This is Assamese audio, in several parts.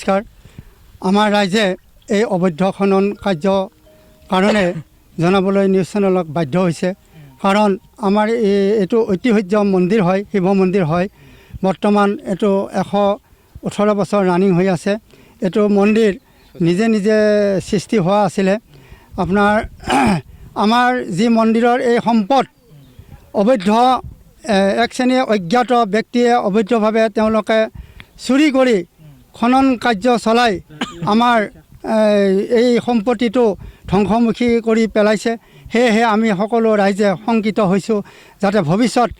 নমস্কাৰ। আমাৰ ৰাইজে এই অবৈধ খনন কাৰ্য কাৰণে জনাবলৈ নিউজ চেনেলক বাধ্য হৈছে। কাৰণ আমাৰ এইটো ঐতিহ্য মন্দিৰ হয়, শিৱ মন্দিৰ হয়। বৰ্তমান এইটো 118 বছৰ ৰানিং হৈ আছে। এইটো মন্দিৰ নিজে নিজে সৃষ্টি হোৱা আছিলে। আপোনাৰ আমাৰ যি মন্দিৰৰ এই সম্পদ অবৈধ এক শ্ৰেণীৰ অজ্ঞাত ব্যক্তিয়ে অবৈধভাৱে তেওঁলোকে চুৰি কৰি খনন কাৰ্য চলাই আমাৰ এই সম্পত্তিটো ধ্বংসমুখী কৰি পেলাইছে। সেয়েহে আমি সকলো ৰাইজে শংকিত হৈছোঁ যাতে ভৱিষ্যত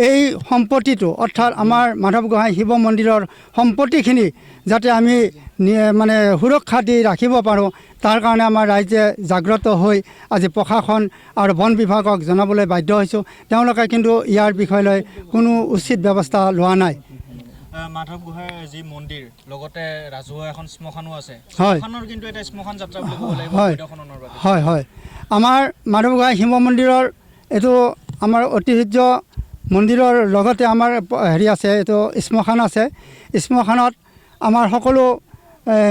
এই সম্পত্তিটো অৰ্থাৎ আমাৰ মাধৱ গোহাঁই শিৱ মন্দিৰৰ সম্পত্তিখিনি যাতে আমি মানে সুৰক্ষা দি ৰাখিব পাৰোঁ, তাৰ কাৰণে আমাৰ ৰাইজে জাগ্ৰত হৈ আজি প্ৰশাসন আৰু বন বিভাগক জনাবলৈ বাধ্য হৈছোঁ। তেওঁলোকে কিন্তু ইয়াৰ বিষয়লৈ কোনো উচিত ব্যৱস্থা লোৱা নাই। মাধৱ গোহাঁইৰ যি মন্দিৰ লগতে ৰাজহুৱা এখন শ্মশানো আছে, হয়, কিন্তু এটা শ্মশান যাত্ৰা বুলি ক'ব লাগিব। হয় হয়, আমাৰ মাধৱ গোহাঁই শিৱ মন্দিৰৰ এইটো আমাৰ ঐতিহ্য মন্দিৰৰ লগতে আমাৰ হেৰি আছে, এইটো শ্মশান আছে। শ্মশানত আমাৰ সকলো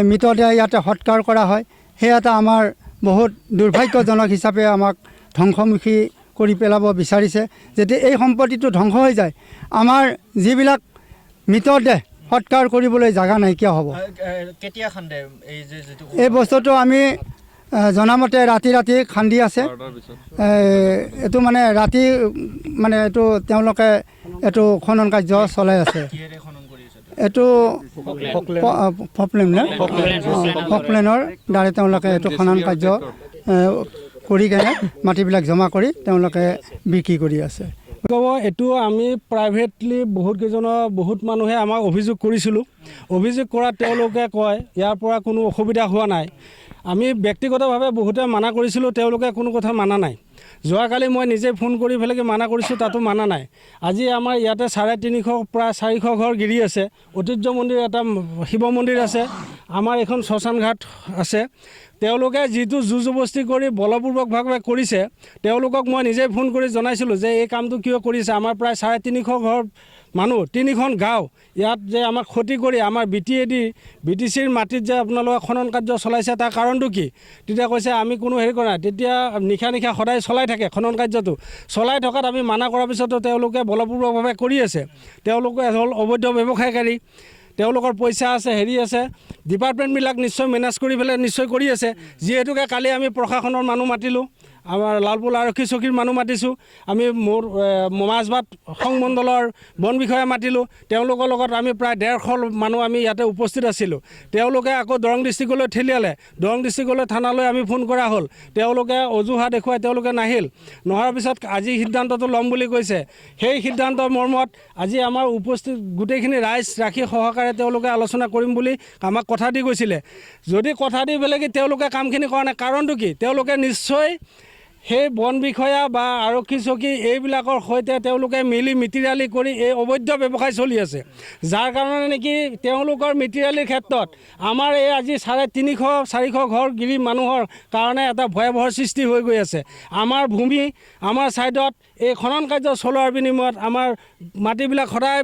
মৃতদেহ ইয়াতে সৎকাৰ কৰা হয়। সেই এটা আমাৰ বহুত দুৰ্ভাগ্যজনক হিচাপে আমাক ধ্বংসমুখী কৰি পেলাব বিচাৰিছে। যদি এই সম্পত্তিটো ধ্বংস হৈ যায়, আমাৰ যিবিলাক মৃতদেহ সৎকাৰ কৰিবলৈ জাগা নাইকিয়া হ'ব। কেতিয়া খান্দে এই বস্তুটো আমি জনামতে ৰাতি খান্দি আছে। এইটো মানে ৰাতি মানে এইটো তেওঁলোকে এইটো খনন কাৰ্য চলাই আছে। এইটো ফকলেনৰ দ্বাৰা তেওঁলোকে এইটো খনন কাৰ্য কৰি কেনে মাটিবিলাক জমা কৰি তেওঁলোকে বিক্ৰী কৰি আছে। এইটো আমি প্ৰাইভেটলি বহুত মানুহে আমাক অভিযোগ কৰিছিলোঁ। অভিযোগ কৰা তেওঁলোকে কয় ইয়াৰ পৰা কোনো অসুবিধা হোৱা নাই। আমি ব্যক্তিগতভাৱে বহুতে মানা কৰিছিলোঁ, তেওঁলোকে কোনো কথা মানা নাই। যোৱাকালি মই নিজে ফোন কৰি পেলাই মানা কৰিছোঁ, তাতো মানা নাই। আজি আমাৰ ইয়াতে 350 প্ৰায় 400 ঘৰ গিৰি আছে। ঐতিহ্য মন্দিৰ এটা শিৱ মন্দিৰ আছে, আমাৰ এখন শ্মশান ঘাট আছে। তেওঁলোকে যিটো জোৰ জবস্তি কৰি বলপূৰ্বকভাৱে কৰিছে, তেওঁলোকক মই নিজে ফোন কৰি জনাইছিলোঁ যে এই কামটো কিয় কৰিছে। আমাৰ প্ৰায় 350 ঘৰ মানুহ, 3খন গাঁও ইয়াত যে আমাক ক্ষতি কৰি আমাৰ BTCৰ মাটিত যে আপোনালোকে খনন কাৰ্য চলাইছে, তাৰ কাৰণটো কি? তেতিয়া কৈছে আমি কোনো হেৰি কৰা নাই। তেতিয়া নিশা সদায় চলাই থাকে খনন কাৰ্যটো। চলাই থকাত আমি মানা কৰাৰ পিছতো তেওঁলোকে বলপূৰ্বকভাৱে কৰি আছে। তেওঁলোকে হ'ল অবৈধ ব্যৱসায়কাৰী, তেওঁলোকৰ পইচা আছে, হেৰি আছে। ডিপাৰ্টমেণ্টবিলাক নিশ্চয় মেনেজ কৰি পেলাই নিশ্চয় কৰি আছে। যিহেতুকে কালি আমি প্ৰশাসনৰ মানুহ মাতিলোঁ, আমাৰ লালপুল আৰক্ষী চকীৰ মানুহ মাতিছোঁ, আমি মাজবাট সংমণ্ডলৰ বন বিষয়া মাতিলোঁ। তেওঁলোকৰ লগত আমি প্ৰায় 150 মানুহ আমি ইয়াতে উপস্থিত আছিলোঁ। তেওঁলোকে আকৌ দৰং ডিষ্ট্ৰিক্টলৈ ঠেলিয়ালে। দৰং ডিষ্ট্ৰিক্টলৈ থানালৈ আমি ফোন কৰা হ'ল, তেওঁলোকে অজুহাত দেখুৱাই তেওঁলোকে নাহিল। নোহোৱাৰ পিছত আজি সিদ্ধান্তটো ল'ম বুলি কৈছে। সেই সিদ্ধান্ত মৰ্মত আজি আমাৰ উপস্থিত গোটেইখিনি ৰাইজ ৰাখি সহকাৰে তেওঁলোকে আলোচনা কৰিম বুলি আমাক কথা দি গৈছিলে। যদি কথা দি পেলাই কি তেওঁলোকে কামখিনি কৰা নাই, কাৰণটো কি? তেওঁলোকে নিশ্চয় সেই বন বিষয়া বা আৰক্ষী চকী এইবিলাকৰ সৈতে তেওঁলোকে মিলি মিতিৰালি কৰি এই অবৈধ ব্যৱসায় চলি আছে। যাৰ কাৰণে নেকি তেওঁলোকৰ মিতিৰালিৰ ক্ষেত্ৰত আমাৰ এই আজি 350-400 ঘৰ গিৰি মানুহৰ কাৰণে এটা ভয়াৱহ সৃষ্টি হৈ গৈ আছে। আমাৰ ভূমি আমাৰ ছাইডত এই খনন কাৰ্য চলোৱাৰ বিনিময়ত আমাৰ মাটিবিলাক সদায়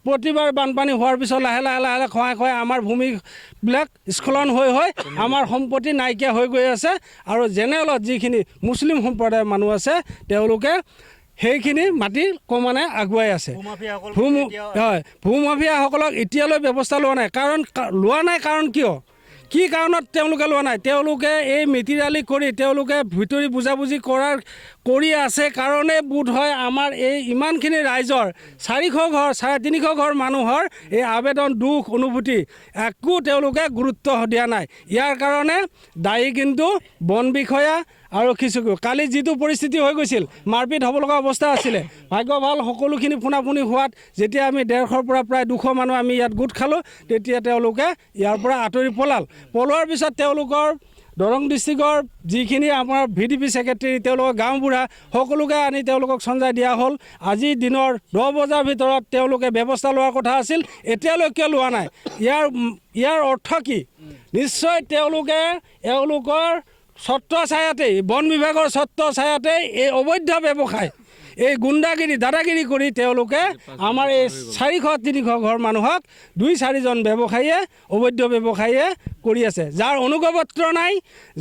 প্ৰতিবাৰ বানপানী হোৱাৰ পিছত লাহে লাহে খহাই আমাৰ ভূমিবিলাক স্খলন হৈ আমাৰ সম্পত্তি নাইকিয়া হৈ গৈ আছে। আৰু জেনেৰেলত যিখিনি মুছলিম সম্প্ৰদায়ৰ মানুহ আছে, তেওঁলোকে সেইখিনি মাটি ক্ৰমান্বয়ে আগুৱাই আছে। ভূমাফিয়াসকলক এতিয়ালৈ ব্যৱস্থা লোৱা নাই। কাৰণ কিয়? কি কাৰণত তেওঁলোকে লোৱা নাই? তেওঁলোকে এই মিতিৰালি কৰি তেওঁলোকে ভিতৰি বুজাবুজি কৰি আছে কাৰণে বোধ হয় আমাৰ এই ইমানখিনি ৰাইজৰ 400 ঘৰ 350 ঘৰ মানুহৰ এই আবেদন, দুখ, অনুভূতি একো তেওঁলোকে গুৰুত্ব দিয়া নাই। ইয়াৰ কাৰণে দায়ী কিন্তু বন বিষয়া, আৰক্ষী চকী। কালি যিটো পৰিস্থিতি হৈ গৈছিল, মাৰপিট হ'ব লগা অৱস্থা আছিলে। ভাগ্য ভাল সকলোখিনি ফোনাফোনি হোৱাত যেতিয়া আমি 150 পৰা প্ৰায় 200 মানুহ আমি ইয়াত গোট খালোঁ, তেতিয়া তেওঁলোকে ইয়াৰ পৰা আঁতৰি পলোৱাৰ পিছত তেওঁলোকৰ দৰং ডিষ্ট্ৰিক্টৰ যিখিনি আমাৰ VDP ছেক্ৰেটাৰী, তেওঁলোকৰ গাঁওবুঢ়া সকলোকে আনি তেওঁলোকক চঞ্জাই দিয়া হ'ল। আজি দিনৰ 10 বজাৰ ভিতৰত তেওঁলোকে ব্যৱস্থা লোৱাৰ কথা আছিল, এতিয়ালৈকে লোৱা নাই। ইয়াৰ অৰ্থ কি? নিশ্চয় তেওঁলোকৰ ছত্ৰ ছায়াতেই, বন বিভাগৰ ছত্ৰ ছায়াতেই এই অবৈধ ব্যৱসায়, এই গুণ্ডাগিৰি দাদাগিৰি কৰি তেওঁলোকে আমাৰ এই 400-300 ঘৰ মানুহক 2-4জন ব্যৱসায়ীয়ে অবৈধ ব্যৱসায়ীয়ে কৰি আছে, যাৰ অনুজ্ঞাপত্ৰ নাই,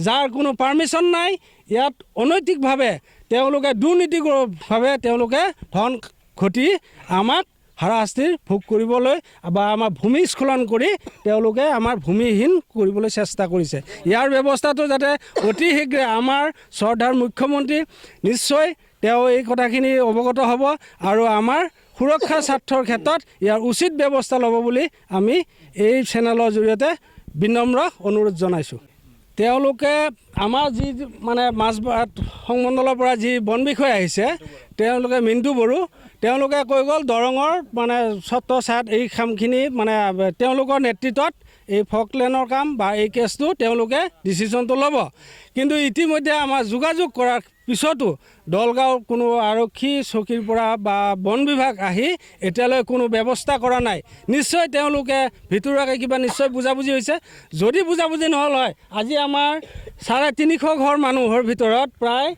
যাৰ কোনো পাৰ্মিশ্যন নাই। ইয়াত অনৈতিকভাৱে তেওঁলোকে দুৰ্নীতিভাৱে তেওঁলোকে ধন ঘটি আমাক হাৰাশাস্তিৰ ভোগ কৰিবলৈ বা আমাৰ ভূমিস্খলন কৰি তেওঁলোকে আমাৰ ভূমিহীন কৰিবলৈ চেষ্টা কৰিছে। ইয়াৰ ব্যৱস্থাটো যাতে অতি শীঘ্ৰে আমাৰ শ্ৰদ্ধাৰ মুখ্যমন্ত্ৰী নিশ্চয় তেওঁ এই কথাখিনি অৱগত হ'ব আৰু আমাৰ সুৰক্ষাৰ স্বাৰ্থৰ ক্ষেত্ৰত ইয়াৰ উচিত ব্যৱস্থা ল'ব বুলি আমি এই চেনেলৰ জৰিয়তে বিনম্ৰ অনুৰোধ জনাইছোঁ। তেওঁলোকে আমাৰ যি মানে মাছবাট সংমণ্ডলৰ পৰা যি বন বিষয়া আহিছে, তেওঁলোকে মিণ্টু বড়ো, তেওঁলোকে কৈ গ'ল দৰঙৰ মানে চত্ব ছাট এই কামখিনি মানে তেওঁলোকৰ নেতৃত্বত এই ফকলেনৰ কাম বা এই কেছটো তেওঁলোকে ডিচিশ্যনটো ল'ব। কিন্তু ইতিমধ্যে আমাৰ যোগাযোগ কৰাৰ পিছতো দলগাঁৱৰ কোনো আৰক্ষী চকীৰ পৰা বা বন বিভাগ আহি এতিয়ালৈ কোনো ব্যৱস্থা কৰা নাই। নিশ্চয় তেওঁলোকে ভিতৰুৱাকৈ কিবা নিশ্চয় বুজাবুজি হৈছে। যদি বুজাবুজি নহ'ল হয়, আজি আমাৰ 350 ঘৰ মানুহৰ ভিতৰত প্ৰায়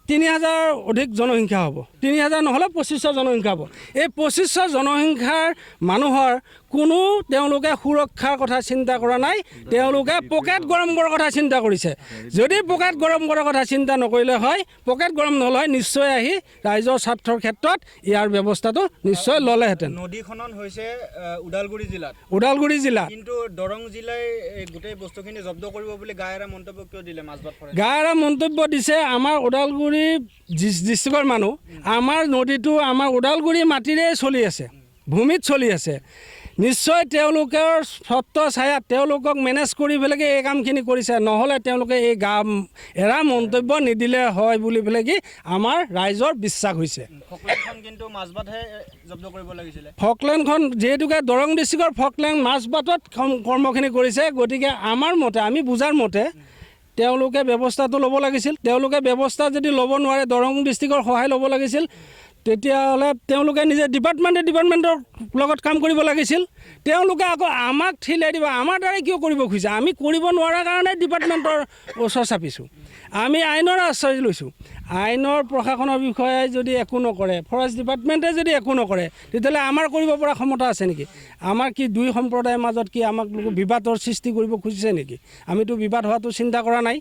3000 অধিক জনসংখ্যা হ'ব। 3000 নহ'লে 2500 জনসংখ্যা হ'ব। এই 2500 জনসংখ্যাৰ মানুহৰ কোনো তেওঁলোকে সুৰক্ষাৰ কথা চিন্তা কৰা নাই, তেওঁলোকে পকেট গৰম কৰাৰ কথা চিন্তা কৰিছে। যদি পকেট গৰম কৰাৰ কথা চিন্তা নকৰিলে হয়, পকেট গৰম নহ'লে হয়, নিশ্চয় আহি ৰাইজৰ স্বাৰ্থৰ ক্ষেত্ৰত ইয়াৰ ব্যৱস্থাটো নিশ্চয় ল'লেহেঁতেন। নদীখনন হৈছে ওদালগুৰি জিলাত, কিন্তু দৰং জিলাই গোটেই বস্তুখিনি জব্দ কৰিব বুলি গায়েৰা মন্তব্য কিয় দিলে মাছবাট ফৰেষ্ট? গায়েৰা মন্তব্য দিছে আমাৰ ওদালগুৰি ডিষ্ট্ৰিক্টৰ মানুহ। আমাৰ নদীটো আমাৰ ওদালগুৰি মাটিৰে চলি আছে, ভূমিত চলি আছে। নিশ্চয় তেওঁলোকৰ স্বত্ব ছায়াত তেওঁলোকক মেনেজ কৰি পেলাই এই কামখিনি কৰিছে, নহ'লে তেওঁলোকে এই এৰা মন্তব্য নিদিলে হয় বুলি পেলাই কি আমাৰ ৰাইজৰ বিশ্বাস হৈছে। ফকলেনখন কিন্তু মাছবাটহে জব্দ কৰিব লাগিছিলে। ফকলেনখন যিহেতুকে দৰং ডিষ্ট্ৰিক্টৰ ফকলেন মাছবাটত কৰ্মখিনি কৰিছে, গতিকে আমাৰ মতে আমি বুজাৰ মতে তেওঁলোকে ব্যৱস্থাটো ল'ব লাগিছিল। তেওঁলোকে ব্যৱস্থা যদি ল'ব নোৱাৰে, দৰং ডিষ্ট্ৰিক্টৰ সহায় ল'ব লাগিছিল, তেতিয়াহ'লে তেওঁলোকে নিজে ডিপাৰ্টমেণ্টৰ লগত কাম কৰিব লাগিছিল। তেওঁলোকে আকৌ আমাক ঠিলাই দিব, আমাৰ দ্বাৰাই কিয় কৰিব খুজিছে? আমি কৰিব নোৱাৰাৰ কাৰণে ডিপাৰ্টমেণ্টৰ ওচৰ চাপিছোঁ। আমি আইনৰ আশ্ৰয় লৈছোঁ। আইনৰ প্ৰশাসনৰ বিষয়াই যদি একো নকৰে, ফৰেষ্ট ডিপাৰ্টমেণ্টে যদি একো নকৰে, তেতিয়াহ'লে আমাৰ কৰিব পৰা ক্ষমতা আছে নেকি? আমাৰ কি দুই সম্প্ৰদায়ৰ মাজত কি আমাক বিবাদৰ সৃষ্টি কৰিব খুজিছে নেকি? আমিতো বিবাদ হোৱাটো চিন্তা কৰা নাই।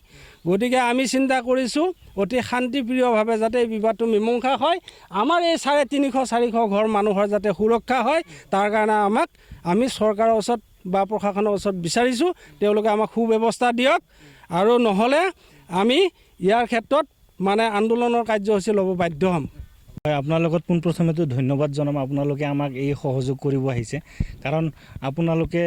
গতিকে আমি চিন্তা কৰিছোঁ অতি শান্তিপ্ৰিয়ভাৱে যাতে এই বিবাদটো মীমাংসা হয়, আমাৰ এই 350-400 ঘৰ মানুহৰ যাতে সুৰক্ষা হয়, তাৰ কাৰণে আমি চৰকাৰৰ ওচৰত বা প্ৰশাসনৰ ওচৰত বিচাৰিছোঁ তেওঁলোকে আমাক সুব্যৱস্থা দিয়ক, আৰু নহ'লে আমি ইয়াৰ ক্ষেত্ৰত মানে আন্দোলনৰ কাৰ্যসূচী ল'ব বাধ্য হ'ম। হয়, আপোনাৰ লগত পোনপ্ৰথমেতো ধন্যবাদ জনাম, আপোনালোকে আমাক এই সহযোগ কৰিব আহিছে। কাৰণ আপোনালোকে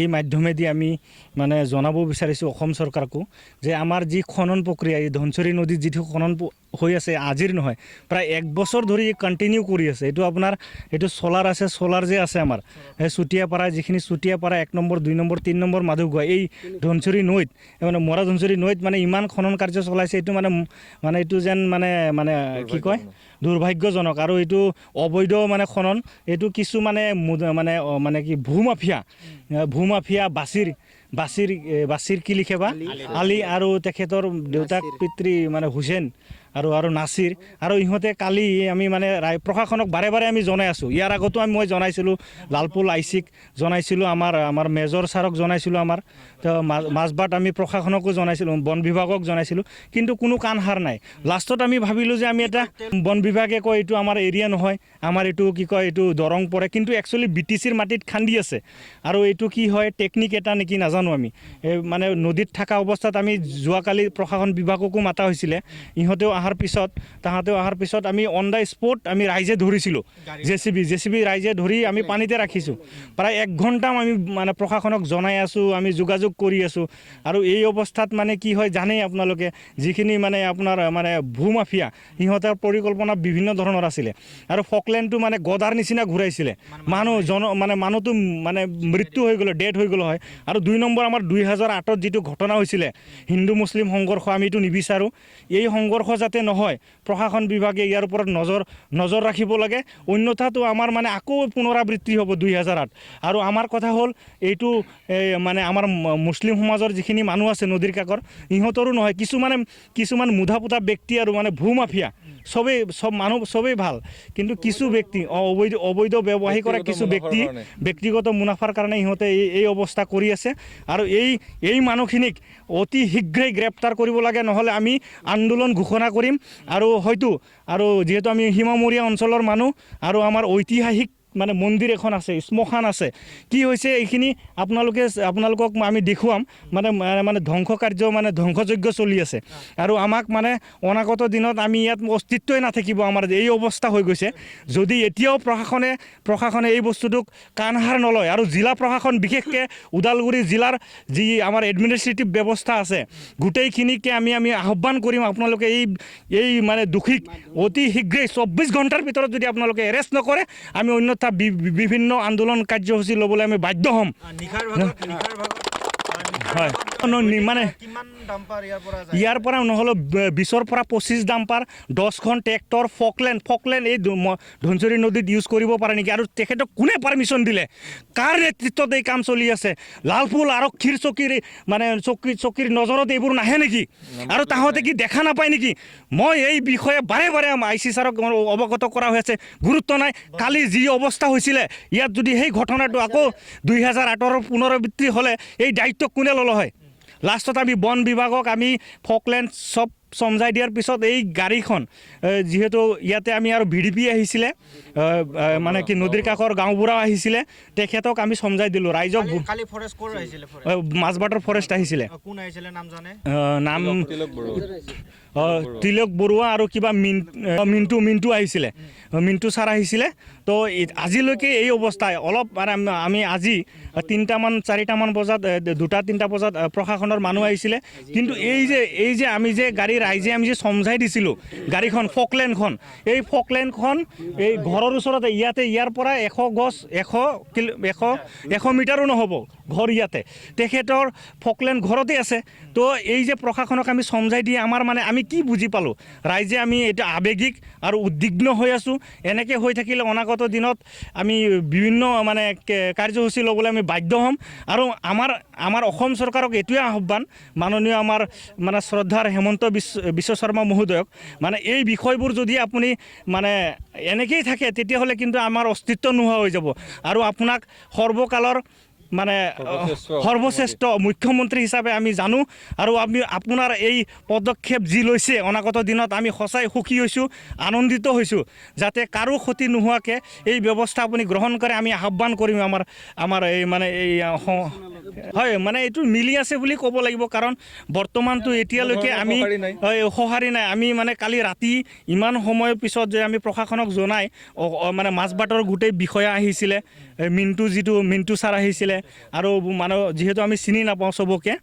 এই মাধ্যমেদি আমি মানে জনাব বিচাৰিছোঁ অসম চৰকাৰকো যে আমাৰ যি খনন প্ৰক্ৰিয়া, এই ধনশিৰি নদীত যিটো খনন হৈ আছে, আজিৰ নহয়, প্ৰায় 1 বছৰ ধৰি কণ্টিনিউ কৰি আছে। এইটো আপোনাৰ এইটো চলাৰ আছে, চলাৰ যে আছে আমাৰ এই চুতীয়াপাৰা, যিখিনি চুতীয়াপাৰা 1 নম্বৰ 2 নম্বৰ 3 নম্বৰ মাধৱগুৱা, এই ধনশিৰি নৈত মানে মৰা ধনশিৰি নৈত মানে ইমান খনন কাৰ্য চলাইছে। এইটো মানে এইটো যেন মানে কি কয়, দুৰ্ভাগ্যজনক। আৰু এইটো অবৈধ মানে খনন, এইটো কিছু মানে কি ভূমাফিয়া বাছিৰ কি লিখে বা আলি, আৰু তেখেতৰ দেউতাক পিতৃ মানে হুছেইন আৰু নাছিৰ, আৰু ইহঁতে কালি আমি মানে প্ৰশাসনক বাৰে বাৰে আমি জনাই আছোঁ। ইয়াৰ আগতো মই জনাইছিলোঁ, লালপুল আইচিক জনাইছিলোঁ, আমাৰ মেজৰ ছাৰক জনাইছিলোঁ, আমাৰ মাছবাট আমি প্ৰশাসনকো জনাইছিলোঁ, বন বিভাগক জনাইছিলোঁ, কিন্তু কোনো কাণ সাৰ নাই। লাষ্টত আমি ভাবিলোঁ যে আমি এটা বন বিভাগে কয় এইটো আমাৰ এৰিয়া নহয়, আমাৰ এইটো কি কয়, এইটো দৰং পৰে, কিন্তু একচুৱেলি BTCৰ মাটিত খান্দি আছে। আৰু এইটো কি হয়, টেকনিক এটা নেকি নাজানো। আমি মানে নদীত থকা অৱস্থাত আমি যোৱাকালি প্ৰশাসন বিভাগকো মাতা হৈছিলে, তাহাঁতেও অহাৰ পিছত আমি অন দ্য স্পট আমি ৰাইজে ধৰিছিলোঁ, জেচিবি ৰাইজে ধৰি আমি পানীতে ৰাখিছোঁ। প্ৰায় 1 ঘণ্টা আমি মানে প্ৰশাসনক জনাই আছোঁ, আমি যোগাযোগ কৰি আছোঁ। আৰু এই অৱস্থাত মানে কি হয় জানেই আপোনালোকে, যিখিনি মানে আপোনাৰ মানে ভূমাফিয়া, সিহঁতৰ পৰিকল্পনা বিভিন্ন ধৰণৰ আছিলে। আৰু ফকলেণ্ডটো মানে গদাৰ নিচিনা ঘূৰাইছিলে, মানুহটো মানে মৃত্যু হৈ গ'ল, ডেথ হৈ গ'ল হয়। আৰু 2 নম্বৰ আমাৰ 2008ত যিটো ঘটনা হৈছিলে হিন্দু মুছলিম সংঘৰ্ষ, আমি এইটো নিবিচাৰোঁ। এই সংঘৰ্ষ যাতে যাতে নহয় প্ৰশাসন বিভাগে ইয়াৰ ওপৰত নজৰ ৰাখিব লাগে, অন্যথাটো আমাৰ মানে আকৌ পুনৰাবৃত্তি হ'ব 2008। আৰু আমাৰ কথা হ'ল এইটো মানে আমাৰ মুছলিম সমাজৰ যিখিনি মানুহ আছে নদীৰ কাষৰ ইহঁতৰো নহয়, কিছুমান মুধা পুধা ব্যক্তি আৰু মানে ভূমাফিয়া চব মানুহ চবেই ভাল, কিন্তু কিছু ব্যক্তি অবৈধ ব্যৱসায়ী কৰা কিছু ব্যক্তি ব্যক্তিগত মুনাফাৰ কাৰণে ইহঁতে এই অৱস্থা কৰি আছে। আৰু এই মানুহখিনিক অতি শীঘ্ৰেই গ্ৰেপ্তাৰ কৰিব লাগে, নহ'লে আমি আন্দোলন ঘোষণা কৰিম। আৰু যিহেতু আমি সীমামূৰীয়া অঞ্চলৰ মানুহ আৰু আমাৰ ঐতিহাসিক মানে মন্দিৰ এখন আছে, শ্মশান আছে, কি হৈছে এইখিনি আপোনালোকক আমি দেখুৱাম। মানে ধ্বংস কাৰ্য মানে ধ্বংসযজ্ঞ চলি আছে আৰু আমাক মানে অনাগত দিনত আমি ইয়াত অস্তিত্বই নাথাকিব, আমাৰ এই অৱস্থা হৈ গৈছে। যদি এতিয়াও প্ৰশাসনে এই বস্তুটোক কাণসাৰ নলয় আৰু জিলা প্ৰশাসন বিশেষকৈ ওদালগুৰি জিলাৰ যি আমাৰ এডমিনিষ্ট্ৰেটিভ ব্যৱস্থা আছে গোটেইখিনিকে আমি আহ্বান কৰিম, আপোনালোকে এই মানে দোষীক অতি শীঘ্ৰেই 24 ঘণ্টাৰ ভিতৰত যদি আপোনালোকে এৰেষ্ট নকৰে আমি অন্য বিভিন্ন আন্দোলন কাৰ্যসূচী ল'বলৈ আমি বাধ্য হ'ম। হয়, মানে ইয়াৰ পৰা নহ'লেও 20ৰ পৰা 25 ডাম্পাৰ, 10খন ট্ৰেক্টৰ, ফকলেণ্ড এই ধনশিৰি নদীত ইউজ কৰিব পাৰে নেকি? আৰু তেখেতক কোনে পাৰ্মিশ্যন দিলে? কাৰ নেতৃত্বত এই কাম চলি আছে? লালপুল আৰক্ষীৰ চকীৰ নজৰত এইবোৰ নাহে নেকি? আৰু তাহাঁতে কি দেখা নাপায় নেকি? মই এই বিষয়ে বাৰে IC ছাৰক অৱগত কৰা হৈ আছে, গুৰুত্ব নাই। কালি যি অৱস্থা হৈছিলে ইয়াত যদি সেই ঘটনাটো আকৌ 2008ৰ পুনৰাবৃত্তি হ'লে এই দায়িত্ব কোনে ল'লে হয়? লাষ্টত আমি বন বিভাগক আমি ফকলেণ্ড চব সমজাই দিয়াৰ পিছত এই গাড়ীখন যিহেতু ইয়াতে আমি আৰু VDP আহিছিলে, মানে কি নদীৰ কাষৰ গাঁওবুঢ়াও আহিছিলে, তেখেতক আমি সমজাই দিলোঁ। ৰাইজক মাজবাটৰ ফৰেষ্ট আহিছিলে, নাম তিলক বৰুৱা আৰু কিবা মিণ্টু আহিছিলে, মিণ্টু ছাৰ আহিছিলে। তো আজিলৈকে এই অৱস্থায় অলপ মানে আমি আজি 3-4টামান বজাত 2-3টা বজাত প্ৰশাসনৰ মানুহ আহিছিলে, কিন্তু এই যে আমি যে ৰাইজে আমি যে সমজাই দিছিলোঁ গাড়ীখন ফকলেণ্ডখন, এই ফকলেণ্ডখন এই ঘৰৰ ওচৰতে ইয়াৰ পৰা 100 মিটাৰো নহ'ব ঘৰ ইয়াতে, তেখেতৰ ফকলেণ্ড ঘৰতে আছে। তো এই যে প্ৰশাসনক আমি সমজাই দিয়ে আমাৰ মানে আমি কি বুজি পালোঁ? ৰাইজে আমি এটা আৱেগিক আৰু উদ্বিগ্ন হৈ আছোঁ। এনেকৈ হৈ থাকিলে অনাগত দিনত আমি বিভিন্ন মানে কাৰ্যসূচী ল'বলৈ আমি বাধ্য হ'ম। আৰু আমাৰ অসম চৰকাৰক এইটোৱে আহ্বান, মাননীয় আমাৰ মানে শ্ৰদ্ধাৰ হেমন্ত বিশ্ব শৰ্মা মহোদয়ক, মানে এই বিষয়বোৰ যদি আপুনি মানে এনেকেই থাকে তেতিয়াহ'লে কিন্তু আমাৰ অস্তিত্ব নোহোৱা হৈ যাব। আৰু আপোনাক সৰ্বকালৰ মানে সৰ্বশ্ৰেষ্ঠ মুখ্যমন্ত্ৰী হিচাপে আমি জানো। আৰু আপোনাৰ এই পদক্ষেপ যি লৈছে অনাগত দিনত আমি সঁচাই সুখী হৈছোঁ, আনন্দিত হৈছোঁ। যাতে কাৰো ক্ষতি নোহোৱাকৈ এই ব্যৱস্থা আপুনি গ্ৰহণ কৰে আমি আহ্বান কৰিম। আমাৰ এই মানে এই হয় মানে এইটো মিলি আছে বুলি ক'ব লাগিব, কাৰণ বৰ্তমানটো এতিয়ালৈকে আমি সঁহাৰি নাই। আমি মানে কালি ৰাতি ইমান সময়ৰ পিছত যে আমি প্ৰশাসনক জনাই মানে মাজবাটৰ গোটেই বিষয়া আহিছিলে, মিণ্টু ছাৰ আহিছিলে, আৰু মানে যিহেতু আমি চিনি নাপাওঁ চবকে,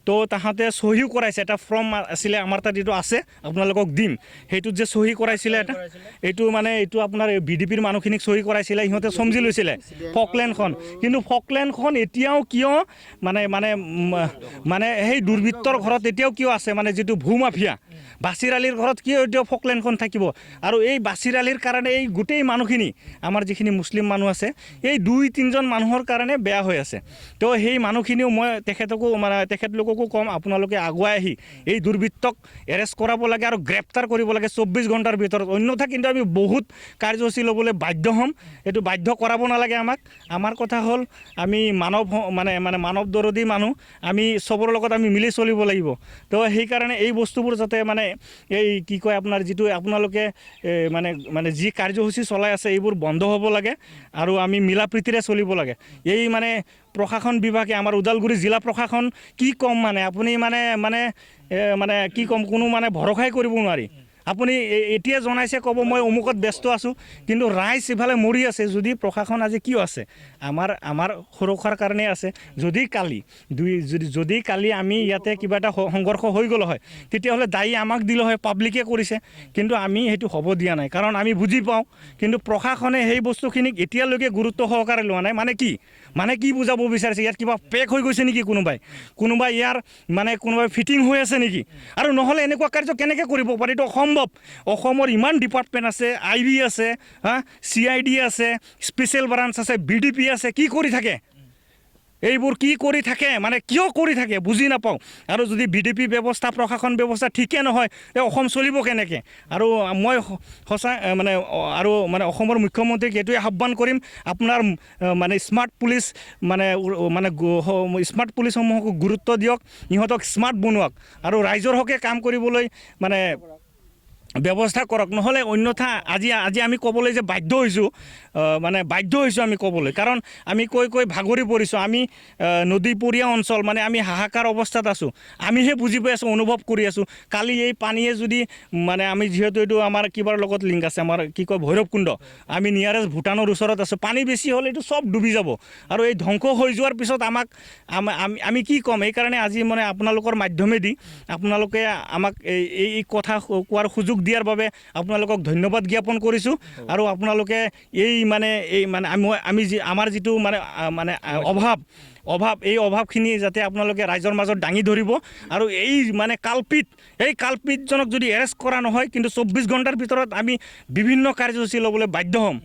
তো তাহাঁতে চহীও কৰাইছে। এটা ফৰ্ম আছিলে আমাৰ তাত, এইটো আছে আপোনালোকক দিম, সেইটোত যে চহী কৰাইছিলে এটা, এইটো আপোনাৰ VDPৰ মানুহখিনিক চহী কৰাইছিলে, ইহঁতে সমজি লৈছিলে ফকলেণ্ডখন। কিন্তু ফকলেণ্ডখন এতিয়াও কিয় মানে সেই দুৰ্বৃত্তৰ ঘৰত এতিয়াও কিয় আছে? মানে যিটো ভূমাফিয়া বাছিৰ আলীৰ ঘৰত কিয় এতিয়াও ফকলেণ্ডখন থাকিব? আৰু এই বাছিৰ আলীৰ কাৰণে এই গোটেই মানুহখিনি আমাৰ যিখিনি মুছলিম মানুহ আছে এই 2-3জন মানুহৰ কাৰণে বেয়া হৈ আছে। তো সেই মানুহখিনিও মই তেখেতলোককো ক'ম, আপোনালোকে আগুৱাই আহি এই দুৰ্বৃত্তক এৰেষ্ট কৰাব লাগে আৰু গ্ৰেপ্তাৰ কৰিব লাগে 24 ঘণ্টাৰ ভিতৰত। অন্যথা কিন্তু আমি বহুত কাৰ্যসূচী ল'বলৈ বাধ্য হ'ম। এইটো বাধ্য কৰাব নালাগে আমাক। আমাৰ কথা হ'ল আমি মানৱ দৰদী মানুহ, আমি চবৰ লগত আমি মিলি চলিব লাগিব। তো সেইকাৰণে এই বস্তুবোৰ যাতে মানে এই কি কয় আপোনাৰ যিটো আপোনালোকে মানে যি কাৰ্যসূচী চলাই আছে এইবোৰ বন্ধ হ'ব লাগে আৰু আমি মিলা প্ৰীতিৰে চলিব লাগে। এই মানে প্ৰশাসন বিভাগে আমাৰ ওদালগুৰি জিলা প্ৰশাসন কি ক'ম মানে আপুনি মানে কি ক'ম, কোনো মানে ভৰসাই কৰিব নোৱাৰি। আপুনি এতিয়া জনাইছে ক'ব মই অমুকত ব্যস্ত আছোঁ, কিন্তু ৰাইজ ইফালে মৰি আছে। যদি প্ৰশাসন আজি কিয় আছে? আমাৰ সুৰক্ষাৰ কাৰণেই আছে। যদি কালি আমি ইয়াতে কিবা এটা সংঘৰ্ষ হৈ গ'ল হয় তেতিয়াহ'লে দায়ী আমাক দিলে হয়, পাব্লিকে কৰিছে। কিন্তু আমি সেইটো হ'ব দিয়া নাই, কাৰণ আমি বুজি পাওঁ। কিন্তু প্ৰশাসনে সেই বস্তুখিনিক এতিয়ালৈকে গুৰুত্ব সহকাৰে লোৱা নাই। মানে কি মানে কি বুজাব বিচাৰিছে ইয়াত কিবা পেক হৈ গৈছে নেকি কোনোবাই ইয়াৰ মানে কোনোবাই ফিটিং হৈ আছে নেকি আৰু নহ'লে এনেকুৱা কাৰ্য কেনেকৈ কৰিব পাৰি এইটো অসম্ভৱ অসমৰ ইমান ডিপাৰ্টমেণ্ট আছে IB আছে CID আছে স্পেচিয়েল ব্ৰাঞ্চ আছে BDP আছে কি কৰি থাকে এইবোৰ কি কৰি থাকে মানে কিয় কৰি থাকে বুজি নাপাওঁ আৰু যদি BDP ব্যৱস্থা প্ৰশাসন ব্যৱস্থা ঠিকে নহয় অসম চলিব কেনেকৈ আৰু মই সঁচা মানে আৰু মানে অসমৰ মুখ্যমন্ত্ৰীক এইটোৱে আহ্বান কৰিম আপোনাৰ মানে স্মাৰ্ট পুলিচ মানে স্মাৰ্ট পুলিচসমূহক গুৰুত্ব দিয়ক ইহঁতক স্মাৰ্ট বনোৱাক আৰু ৰাইজৰ হকে কাম কৰিবলৈ মানে ব্যৱস্থা কৰক নহ'লে অন্যথা আজি আমি ক'বলৈ যে বাধ্য হৈছোঁ আমি ক'বলৈ কাৰণ আমি কৈ ভাগৰি পৰিছোঁ আমি নদীপৰীয়া অঞ্চল মানে আমি হাহাকাৰ অৱস্থাত আছোঁ আমিহে বুজি পাই আছোঁ অনুভৱ কৰি আছোঁ কালি এই পানীয়ে যদি মানে আমি যিহেতু এইটো আমাৰ কিবাৰ লগত লিংক আছে আমাৰ কি কয় ভৈৰৱকুণ্ড আমি নিয়াৰেষ্ট ভূটানৰ ওচৰত আছোঁ পানী বেছি হ'লে এইটো চব ডুবি যাব আৰু এই ধ্বংস হৈ যোৱাৰ পিছত আমি কি ক'ম এইকাৰণে আজি মানে আপোনালোকৰ মাধ্যমেদি আপোনালোকে আমাক এই কথা কোৱাৰ সুযোগ দিয়াৰ বাবে আপোনালোকক ধন্যবাদ জ্ঞাপন কৰিছোঁ আৰু আপোনালোকে এই আমাৰ যিটো মানে এই অভাৱখিনি যাতে আপোনালোকে ৰাইজৰ মাজত দাঙি ধৰিব আৰু এই মানে কালপিতজনক যদি এৰেষ্ট কৰা নহয় কিন্তু 24 ঘণ্টাৰ ভিতৰত আমি বিভিন্ন কাৰ্যসূচী ল'বলৈ বাধ্য হ'ম